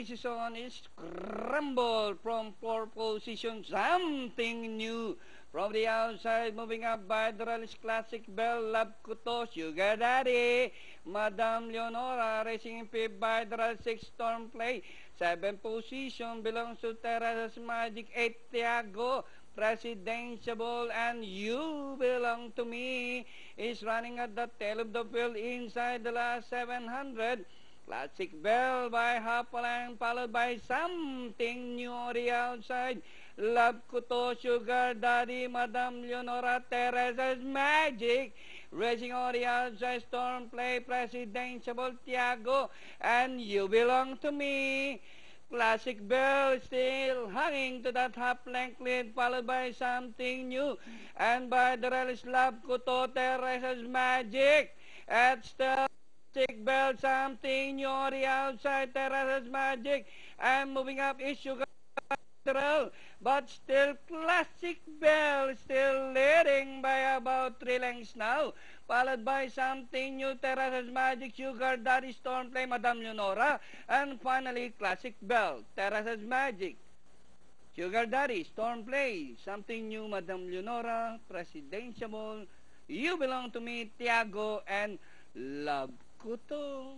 season is scramble from four position, something new. From the outside, moving up by the Rally's Classic Bell, Love Kuto, Sugar Daddy, Madam Leonora, racing in fifth by the Rally 6 Storm Play. 7th position belongs to Terrace's Magic, 8 Tiago, Presidential, and You Belong to Me is running at the tail of the field inside the last 700. Classic Bell by half a length, followed by Something New on the outside. Love Kuto, Sugar Daddy, Madam Leonora, Teresa's Magic. Racing on the outside, Storm Play, Presidential, Tiago, and You Belong to Me. Classic Bell still hanging to that half-length lead, followed by Something New, and by the Rally's Love Kuto, Teresa's Magic. At still Classic Bell, Something New on the outside, Teresa's Magic, and moving up is Sugar, but still Classic Bell still leading by about 3 lengths now, followed by Something New, Teresa's Magic, Sugar Daddy, Storm Play, Madam Leonora, and finally Classic Bell, Teresa's Magic, Sugar Daddy, Storm Play, Something New, Madam Leonora, Presidential, You Belong to Me, Tiago, and Love Kuto.